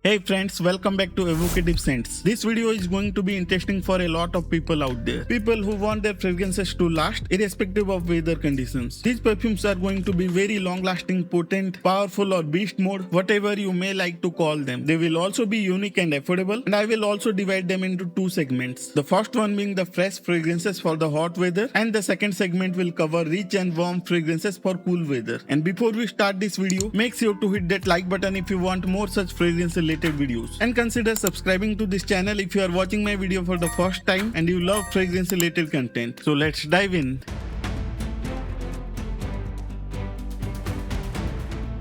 Hey friends, welcome back to Evocative Scents. This video is going to be interesting for a lot of people out there. People who want their fragrances to last irrespective of weather conditions. These perfumes are going to be very long lasting, potent, powerful or beast mode, whatever you may like to call them. They will also be unique and affordable, and I will also divide them into two segments. The first one being the fresh fragrances for the hot weather, and the second segment will cover rich and warm fragrances for cool weather. And before we start this video, make sure to hit that like button if you want more such fragrance related videos, and consider subscribing to this channel if you are watching my video for the first time and you love fragrance related content. So let's dive in.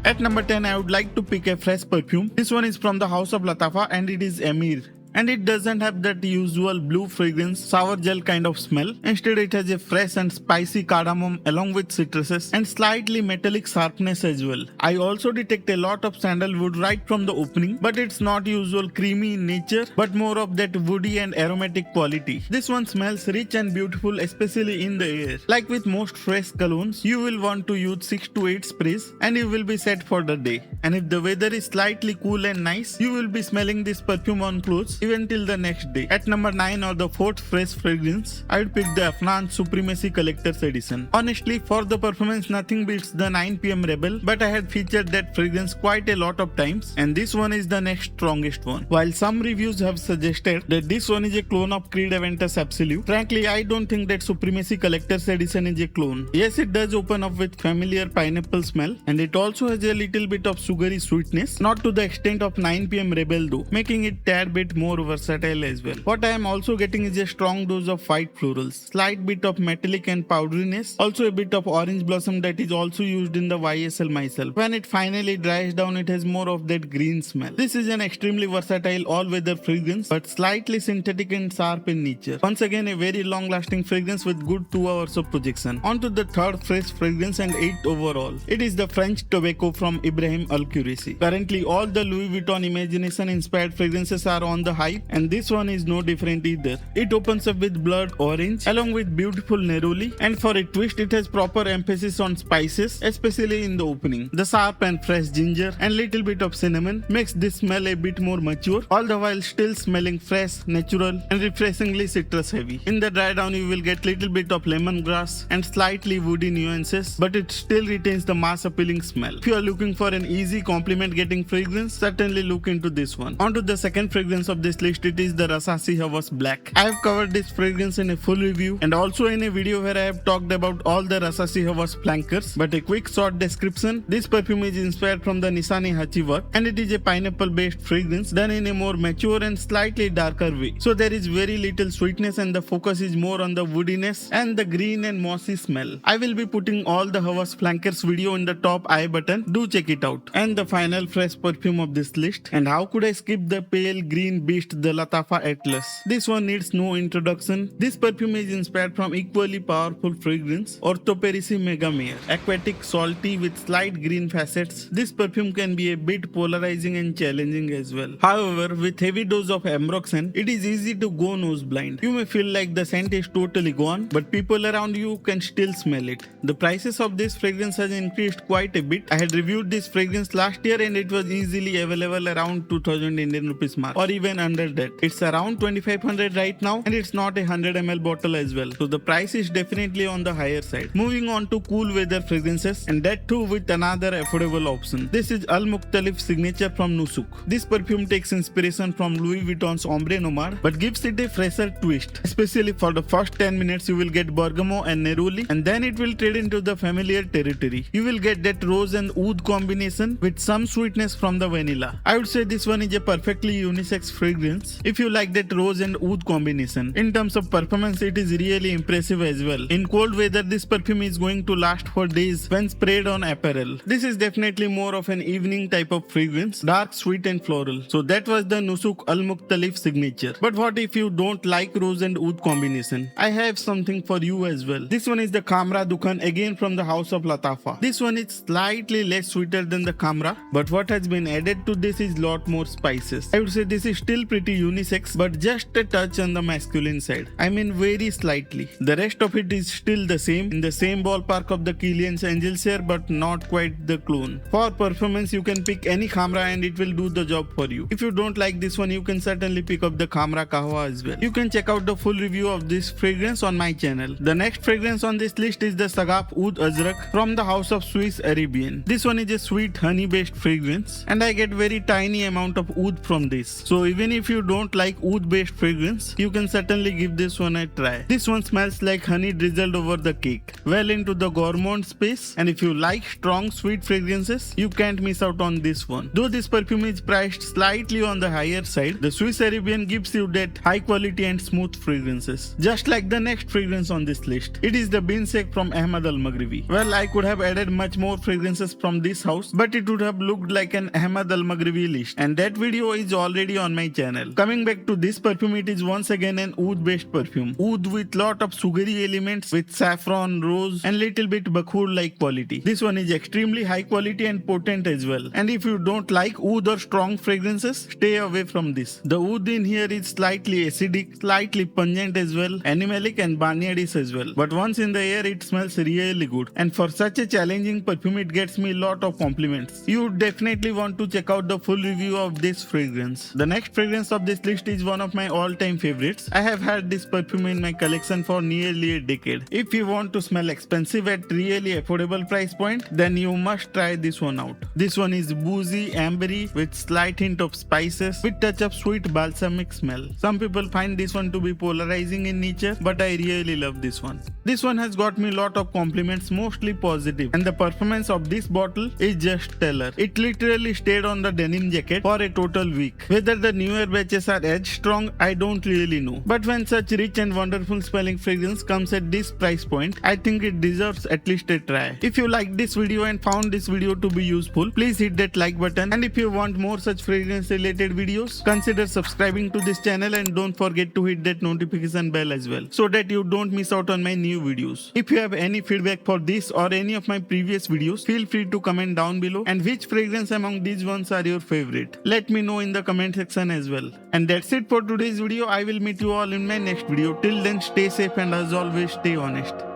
At number 10, I would like to pick a fresh perfume. This one is from the house of Latafa and it is Amir. And it doesn't have that usual blue fragrance, sour gel kind of smell. Instead, it has a fresh and spicy cardamom along with citruses and slightly metallic sharpness as well. I also detect a lot of sandalwood right from the opening, but it's not usual creamy in nature, but more of that woody and aromatic quality. This one smells rich and beautiful, especially in the air. Like with most fresh colognes, you will want to use 6 to 8 sprays and you will be set for the day. And if the weather is slightly cool and nice, you will be smelling this perfume on clothes even till the next day. At number 9, or the fourth fresh fragrance, I would pick the Afnan Supremacy Collector's Edition. Honestly, for the performance, nothing beats the 9pm Rebel, but I had featured that fragrance quite a lot of times, and this one is the next strongest one. While some reviews have suggested that this one is a clone of Creed Aventus Absolute, frankly, I don't think that Supremacy Collector's Edition is a clone. Yes, it does open up with familiar pineapple smell, and it also has a little bit of sugary sweetness, not to the extent of 9pm Rebel though, making it tad bit more versatile as well. What I am also getting is a strong dose of white florals, slight bit of metallic and powderiness, also a bit of orange blossom that is also used in the YSL myself. When it finally dries down, it has more of that green smell. This is an extremely versatile all-weather fragrance, but slightly synthetic and sharp in nature. Once again, a very long-lasting fragrance with good 2 hours of projection. On to the third fresh fragrance and 8th overall. It is the French Tobacco from Ibrahim Al-Quraisi. Currently, all the Louis Vuitton imagination-inspired fragrances are on the hype, and this one is no different either. It opens up with blood orange along with beautiful neroli, and for a twist it has proper emphasis on spices, especially in the opening. The sharp and fresh ginger and little bit of cinnamon makes this smell a bit more mature, all the while still smelling fresh, natural and refreshingly citrus heavy. In the dry down you will get little bit of lemongrass and slightly woody nuances, but it still retains the mass appealing smell. If you are looking for an easy compliment getting fragrance, certainly look into this one. On to the second fragrance of this list, it is the Rasasi Havas Black. I have covered this fragrance in a full review and also in a video where I have talked about all the Rasasi Havas flankers, but a quick short description. This perfume is inspired from the Nisani Hachi work, and it is a pineapple based fragrance done in a more mature and slightly darker way. So there is very little sweetness and the focus is more on the woodiness and the green and mossy smell. I will be putting all the Havas flankers video in the top I button. Do check it out. And the final fresh perfume of this list, and how could I skip the pale green beast, the Latafa Atlas. This one needs no introduction. This perfume is inspired from equally powerful fragrance, Orthoperisi Megamere. Aquatic, salty with slight green facets, this perfume can be a bit polarizing and challenging as well. However, with heavy dose of ambroxan, it is easy to go nose blind. You may feel like the scent is totally gone, but people around you can still smell it. The prices of this fragrance has increased quite a bit. I had reviewed this fragrance last year and it was easily available around 2000 Indian rupees mark, or even under that. It's around 2500 right now, and it's not a 100ml bottle as well, so the price is definitely on the higher side. Moving on to cool weather fragrances, and that too with another affordable option. This is Al Mukhtalif Signature from Nusuk. This perfume takes inspiration from Louis Vuitton's Ombre Nomade but gives it a fresher twist. Especially for the first 10 minutes you will get bergamot and neroli, and then it will trade into the familiar territory. You will get that rose and oud combination with some sweetness from the vanilla. I would say this one is a perfectly unisex fragrance if you like that rose and oud combination. In terms of performance, it is really impressive as well. In cold weather, this perfume is going to last for days when sprayed on apparel. This is definitely more of an evening type of fragrance, dark, sweet and floral. So that was the Nusuk Al Mukhtalif Signature. But what if you don't like rose and oud combination? I have something for you as well. This one is the Kamra Dukhan, again from the house of Latafa. This one is slightly less sweeter than the Kamra, but what has been added to this is lot more spices. I would say this is still pretty unisex, but just a touch on the masculine side. I mean very slightly. The rest of it is still the same, in the same ballpark of the Killian's Angels here, but not quite the clone. For performance, you can pick any Khamra and it will do the job for you. If you don't like this one, you can certainly pick up the Khamra Kahwa as well. You can check out the full review of this fragrance on my channel. The next fragrance on this list is the Sagaf Oud Azrak from the house of Swiss Arabian. This one is a sweet honey based fragrance and I get very tiny amount of oud from this. So even if you don't like oud based fragrance, you can certainly give this one a try. This one smells like honey drizzled over the cake, well into the gourmand space, and if you like strong sweet fragrances, you can't miss out on this one. Though this perfume is priced slightly on the higher side, the Swiss Arabian gives you that high quality and smooth fragrances, just like the next fragrance on this list. It is the Bin Sek from Ahmad Al Maghribi. Well, I could have added much more fragrances from this house, but it would have looked like an Ahmad Al Maghribi list, and that video is already on my channel. Coming back to this perfume, it is once again an oud based perfume. Oud with lot of sugary elements with saffron, rose and little bit bakhur like quality. This one is extremely high quality and potent as well. And if you don't like oud or strong fragrances, stay away from this. The oud in here is slightly acidic, slightly pungent as well, animalic and barnyardish as well. But once in the air, it smells really good. And for such a challenging perfume, it gets me lot of compliments. You definitely want to check out the full review of this fragrance. The next fragrance of this list is one of my all-time favorites. I have had this perfume in my collection for nearly a decade. If you want to smell expensive at really affordable price point, then you must try this one out. This one is boozy, ambery with slight hint of spices with touch of sweet balsamic smell. Some people find this one to be polarizing in nature, but I really love this one. This one has got me lot of compliments, mostly positive, and the performance of this bottle is just stellar. It literally stayed on the denim jacket for a total week. Whether the newer batches are as strong, I don't really know. But when such rich and wonderful smelling fragrance comes at this price point, I think it deserves at least a try. If you liked this video and found this video to be useful, please hit that like button, and if you want more such fragrance related videos, consider subscribing to this channel and don't forget to hit that notification bell as well, so that you don't miss out on my new videos. If you have any feedback for this or any of my previous videos, feel free to comment down below, and which fragrance among these ones are your favorite. Let me know in the comment section as well. And that's it for today's video. I will meet you all in my next video. Till then, stay safe and as always, stay honest.